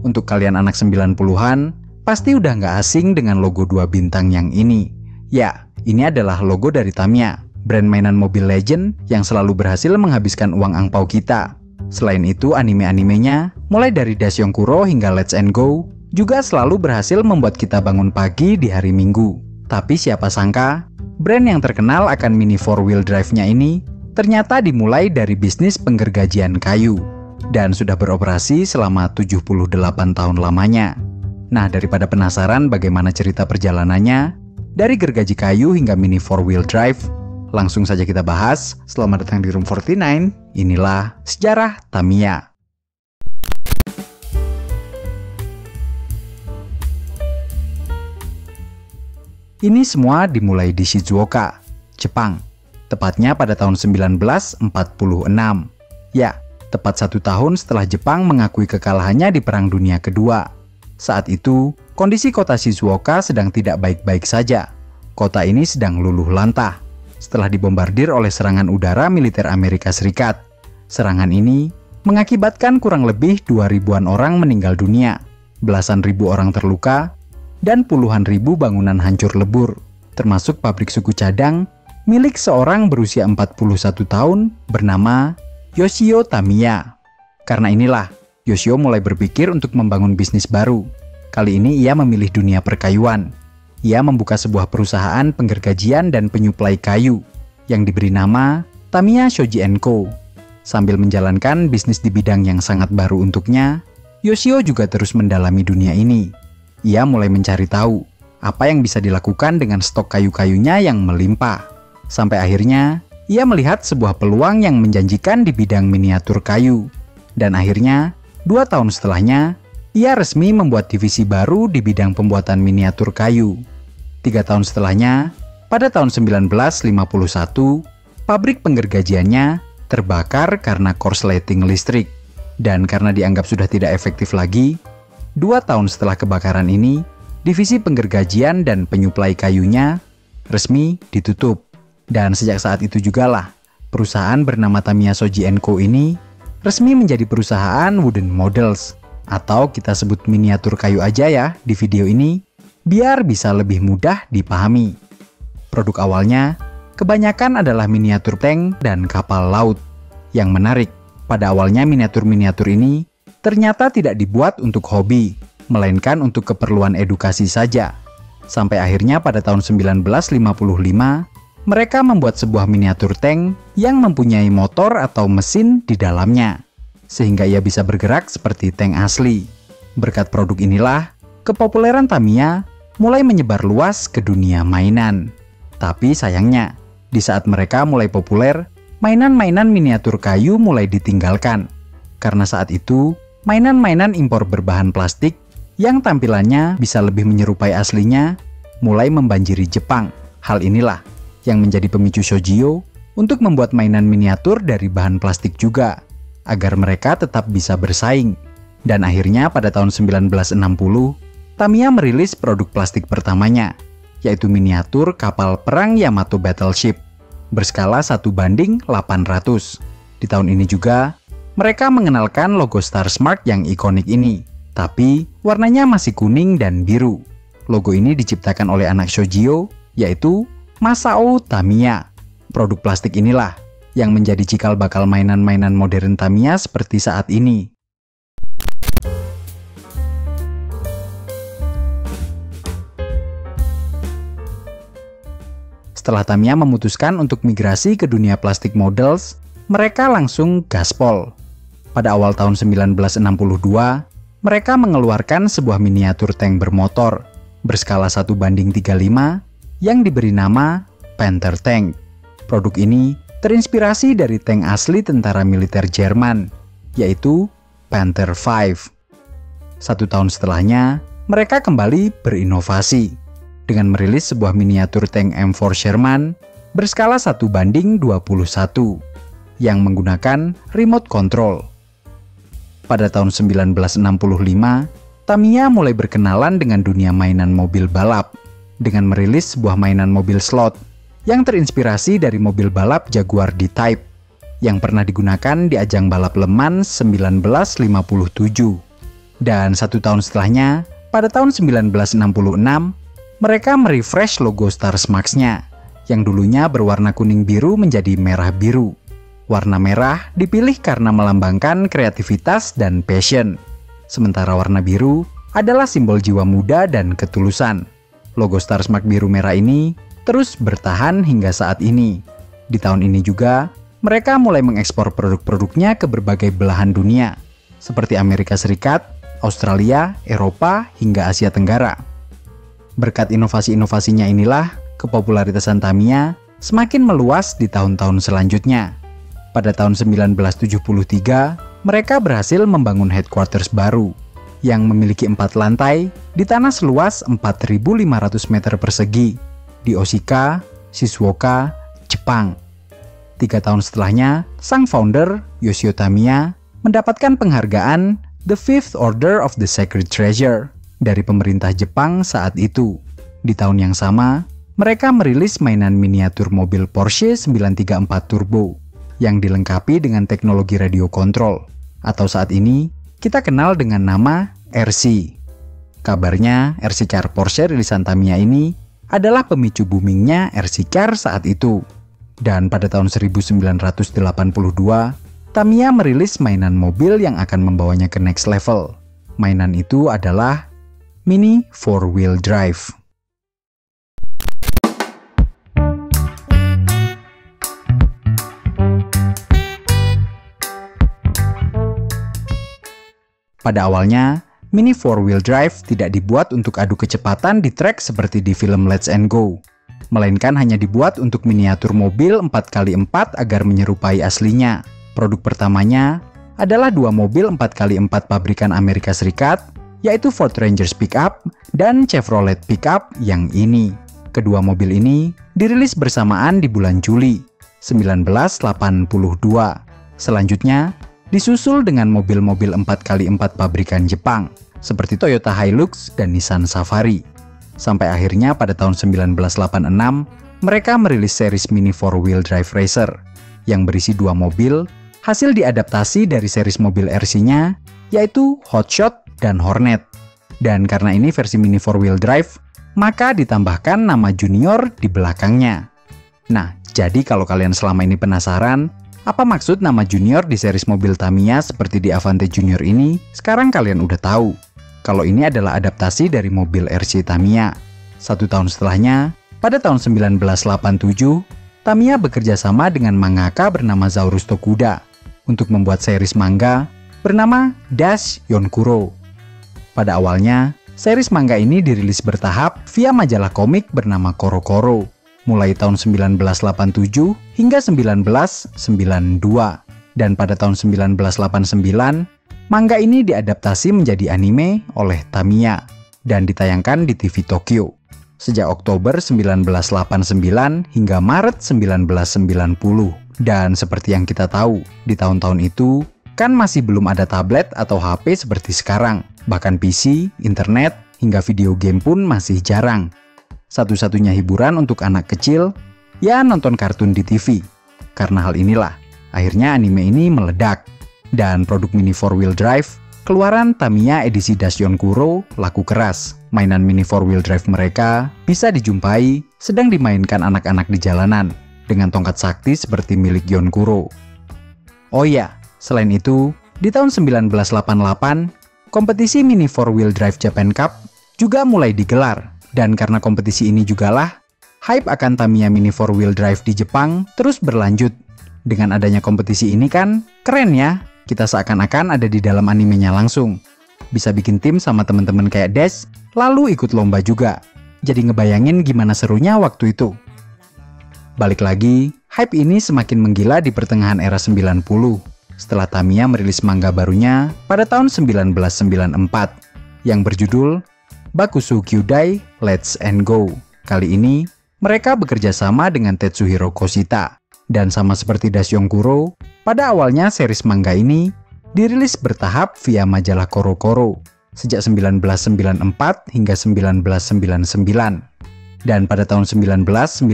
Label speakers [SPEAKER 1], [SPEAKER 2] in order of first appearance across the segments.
[SPEAKER 1] Untuk kalian anak 90-an, pasti udah nggak asing dengan logo 2 bintang yang ini. Ya, ini adalah logo dari Tamiya, brand mainan mobil legend yang selalu berhasil menghabiskan uang angpau kita. Selain itu, anime-animenya, mulai dari Dasyonkuro hingga Let's and Go, juga selalu berhasil membuat kita bangun pagi di hari Minggu. Tapi siapa sangka, brand yang terkenal akan mini 4-wheel drive-nya ini ternyata dimulai dari bisnis penggergajian kayu dan sudah beroperasi selama 78 tahun lamanya. Nah, daripada penasaran bagaimana cerita perjalanannya dari gergaji kayu hingga mini 4-wheel drive, langsung saja kita bahas. Selamat datang di Room 49. Inilah sejarah Tamiya. Ini semua dimulai di Shizuoka, Jepang, tepatnya pada tahun 1946. Ya, tepat 1 tahun setelah Jepang mengakui kekalahannya di Perang Dunia Kedua. Saat itu, kondisi kota Shizuoka sedang tidak baik-baik saja. Kota ini sedang luluh lantah setelah dibombardir oleh serangan udara militer Amerika Serikat. Serangan ini mengakibatkan kurang lebih 2.000-an orang meninggal dunia, belasan ribu orang terluka, dan puluhan ribu bangunan hancur lebur, termasuk pabrik suku cadang milik seorang berusia 41 tahun bernama Yoshio Tamiya. Karena inilah, Yoshio mulai berpikir untuk membangun bisnis baru. Kali ini ia memilih dunia perkayuan. Ia membuka sebuah perusahaan penggergajian dan penyuplai kayu yang diberi nama Tamiya Shoji & Co. Sambil menjalankan bisnis di bidang yang sangat baru untuknya, Yoshio juga terus mendalami dunia ini. Ia mulai mencari tahu apa yang bisa dilakukan dengan stok kayu-kayunya yang melimpah. Sampai akhirnya, ia melihat sebuah peluang yang menjanjikan di bidang miniatur kayu. Dan akhirnya, 2 tahun setelahnya, ia resmi membuat divisi baru di bidang pembuatan miniatur kayu. 3 tahun setelahnya, pada tahun 1951, pabrik penggergajiannya terbakar karena korsleting listrik. Dan karena dianggap sudah tidak efektif lagi, 2 tahun setelah kebakaran ini, divisi penggergajian dan penyuplai kayunya resmi ditutup. Dan sejak saat itu jugalah, perusahaan bernama Tamiya Shoji & Co. ini resmi menjadi perusahaan wooden models, atau kita sebut miniatur kayu aja ya di video ini, biar bisa lebih mudah dipahami. Produk awalnya kebanyakan adalah miniatur tank dan kapal laut. Yang menarik, pada awalnya miniatur-miniatur ini ternyata tidak dibuat untuk hobi, melainkan untuk keperluan edukasi saja. Sampai akhirnya pada tahun 1955, mereka membuat sebuah miniatur tank yang mempunyai motor atau mesin di dalamnya, sehingga ia bisa bergerak seperti tank asli. Berkat produk inilah, kepopuleran Tamiya mulai menyebar luas ke dunia mainan. Tapi sayangnya, di saat mereka mulai populer, mainan-mainan miniatur kayu mulai ditinggalkan. Karena saat itu, mainan-mainan impor berbahan plastik yang tampilannya bisa lebih menyerupai aslinya mulai membanjiri Jepang. Hal inilah yang menjadi pemicu Shojio untuk membuat mainan miniatur dari bahan plastik juga, agar mereka tetap bisa bersaing. Dan akhirnya pada tahun 1960, Tamiya merilis produk plastik pertamanya, yaitu miniatur kapal perang Yamato Battleship, berskala 1:800. Di tahun ini juga, mereka mengenalkan logo Star Smart yang ikonik ini, tapi warnanya masih kuning dan biru. Logo ini diciptakan oleh anak Shojio, yaitu Masao Tamiya. Produk plastik inilah yang menjadi cikal bakal mainan-mainan modern Tamiya seperti saat ini. Setelah Tamiya memutuskan untuk migrasi ke dunia plastik models, mereka langsung gaspol. Pada awal tahun 1962, mereka mengeluarkan sebuah miniatur tank bermotor berskala 1:35 yang diberi nama Panther Tank. Produk ini terinspirasi dari tank asli tentara militer Jerman, yaitu Panther V. 1 tahun setelahnya, mereka kembali berinovasi dengan merilis sebuah miniatur tank M4 Sherman berskala 1:21 yang menggunakan remote control. Pada tahun 1965, Tamiya mulai berkenalan dengan dunia mainan mobil balap dengan merilis sebuah mainan mobil slot yang terinspirasi dari mobil balap Jaguar D-Type yang pernah digunakan di ajang balap Le Mans 1957. Dan 1 tahun setelahnya, pada tahun 1966, mereka merefresh logo Stars Max-nya, yang dulunya berwarna kuning biru menjadi merah biru. Warna merah dipilih karena melambangkan kreativitas dan passion. Sementara warna biru adalah simbol jiwa muda dan ketulusan. Logo Stars Max biru merah ini terus bertahan hingga saat ini. Di tahun ini juga, mereka mulai mengekspor produk-produknya ke berbagai belahan dunia, seperti Amerika Serikat, Australia, Eropa, hingga Asia Tenggara. Berkat inovasi-inovasinya inilah, kepopularitasan Tamiya semakin meluas di tahun-tahun selanjutnya. Pada tahun 1973, mereka berhasil membangun headquarters baru yang memiliki 4 lantai di tanah seluas 4.500 meter persegi di Osaka, Shizuoka, Jepang. 3 tahun setelahnya, sang founder, Yoshio Tamiya, mendapatkan penghargaan The Fifth Order of the Sacred Treasure dari pemerintah Jepang saat itu. Di tahun yang sama, mereka merilis mainan miniatur mobil Porsche 934 Turbo yang dilengkapi dengan teknologi radio kontrol, atau saat ini kita kenal dengan nama RC. Kabarnya, RC Car Porsche rilisan Tamiya ini adalah pemicu boomingnya RC Car saat itu. Dan pada tahun 1982, Tamiya merilis mainan mobil yang akan membawanya ke next level. Mainan itu adalah Mini 4-Wheel Drive. Pada awalnya, Mini 4-Wheel Drive tidak dibuat untuk adu kecepatan di trek seperti di film Let's Go, melainkan hanya dibuat untuk miniatur mobil 4x4 agar menyerupai aslinya. Produk pertamanya adalah 2 mobil 4x4 pabrikan Amerika Serikat, yaitu Ford Ranger Pickup dan Chevrolet Pickup yang ini. Kedua mobil ini dirilis bersamaan di bulan Juli 1982. Selanjutnya, disusul dengan mobil-mobil 4x4 pabrikan Jepang, seperti Toyota Hilux dan Nissan Safari. Sampai akhirnya pada tahun 1986, mereka merilis series Mini 4-Wheel Drive Racer, yang berisi 2 mobil, hasil diadaptasi dari series mobil RC-nya, yaitu Hotshot dan Hornet. Dan karena ini versi Mini 4-Wheel Drive, maka ditambahkan nama Junior di belakangnya. Nah, jadi kalau kalian selama ini penasaran, apa maksud nama Junior di series mobil Tamiya seperti di Avante Junior ini? Sekarang kalian udah tahu kalau ini adalah adaptasi dari mobil RC Tamiya. 1 tahun setelahnya, pada tahun 1987, Tamiya bekerja sama dengan mangaka bernama Zaurus Tokuda untuk membuat series manga bernama Dash Yonkuro. Pada awalnya, series manga ini dirilis bertahap via majalah komik bernama Koro Koro, mulai tahun 1987 hingga 1992. Dan pada tahun 1989, manga ini diadaptasi menjadi anime oleh Tamiya dan ditayangkan di TV Tokyo sejak Oktober 1989 hingga Maret 1990. Dan seperti yang kita tahu, di tahun-tahun itu kan masih belum ada tablet atau HP seperti sekarang. Bahkan PC, internet, hingga video game pun masih jarang. Satu-satunya hiburan untuk anak kecil, ya nonton kartun di TV. Karena hal inilah, akhirnya anime ini meledak. Dan produk Mini 4-Wheel Drive, keluaran Tamiya edisi Dash Yonkuro, laku keras. Mainan Mini 4-Wheel Drive mereka bisa dijumpai sedang dimainkan anak-anak di jalanan, dengan tongkat sakti seperti milik Yonkuro. Oh ya, selain itu, di tahun 1988, kompetisi Mini 4-Wheel Drive Japan Cup juga mulai digelar. Dan karena kompetisi ini jugalah, hype akan Tamiya Mini 4-Wheel Drive di Jepang terus berlanjut. Dengan adanya kompetisi ini kan, keren ya, kita seakan-akan ada di dalam animenya langsung. Bisa bikin tim sama teman-teman kayak Dash, lalu ikut lomba juga. Jadi ngebayangin gimana serunya waktu itu. Balik lagi, hype ini semakin menggila di pertengahan era 90, setelah Tamiya merilis manga barunya pada tahun 1994, yang berjudul Bakushu Kyūdai Let's Go. Kali ini, mereka bekerja sama dengan Tetsuhiro Koshita. Dan sama seperti Dash Yonkuro, pada awalnya series manga ini dirilis bertahap via majalah Koro Koro sejak 1994 hingga 1999. Dan pada tahun 1996,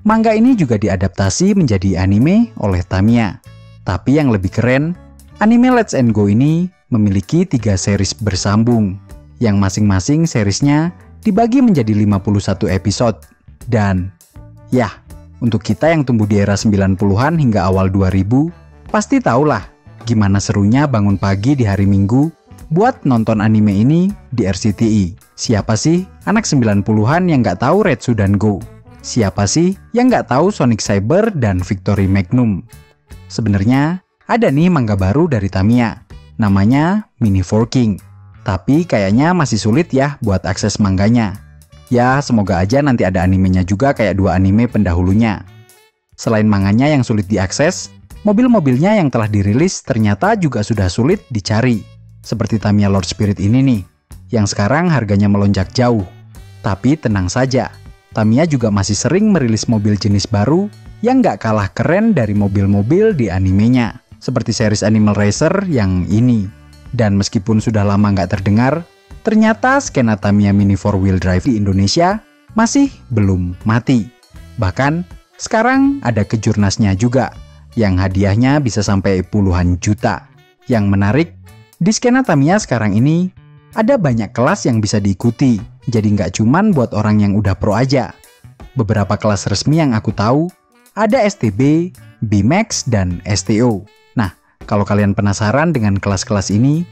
[SPEAKER 1] manga ini juga diadaptasi menjadi anime oleh Tamiya. Tapi yang lebih keren, anime Let's Go ini memiliki 3 series bersambung, yang masing-masing seriesnya dibagi menjadi 51 episode. Dan, ya, untuk kita yang tumbuh di era 90-an hingga awal 2000, pasti tahulah gimana serunya bangun pagi di hari Minggu buat nonton anime ini di RCTI. Siapa sih anak 90-an yang nggak tahu Retsu dan Go? Siapa sih yang nggak tahu Sonic Cyber dan Victory Magnum? Sebenarnya, ada nih manga baru dari Tamiya, namanya Mini Forking. Tapi kayaknya masih sulit ya buat akses mangganya. Ya, semoga aja nanti ada animenya juga kayak 2 anime pendahulunya. Selain manganya yang sulit diakses, mobil-mobilnya yang telah dirilis ternyata juga sudah sulit dicari. Seperti Tamiya Lord Spirit ini nih, yang sekarang harganya melonjak jauh. Tapi tenang saja, Tamiya juga masih sering merilis mobil jenis baru yang nggak kalah keren dari mobil-mobil di animenya. Seperti series Animal Racer yang ini. Dan meskipun sudah lama nggak terdengar, ternyata skena Tamiya Mini 4-wheel drive di Indonesia masih belum mati. Bahkan, sekarang ada kejurnasnya juga, yang hadiahnya bisa sampai puluhan juta. Yang menarik, di skena Tamiya sekarang ini, ada banyak kelas yang bisa diikuti, jadi nggak cuman buat orang yang udah pro aja. Beberapa kelas resmi yang aku tahu, ada STB, BMAX, dan STO. Nah, kalau kalian penasaran dengan kelas-kelas ini,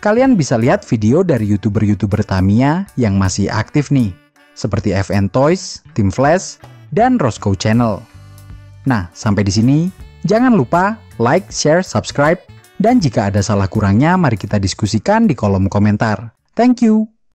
[SPEAKER 1] kalian bisa lihat video dari YouTuber-YouTuber Tamiya yang masih aktif nih, seperti FN Toys, Team Flash, dan Roscoe Channel. Nah, sampai di sini, jangan lupa like, share, subscribe, dan jika ada salah kurangnya, mari kita diskusikan di kolom komentar. Thank you!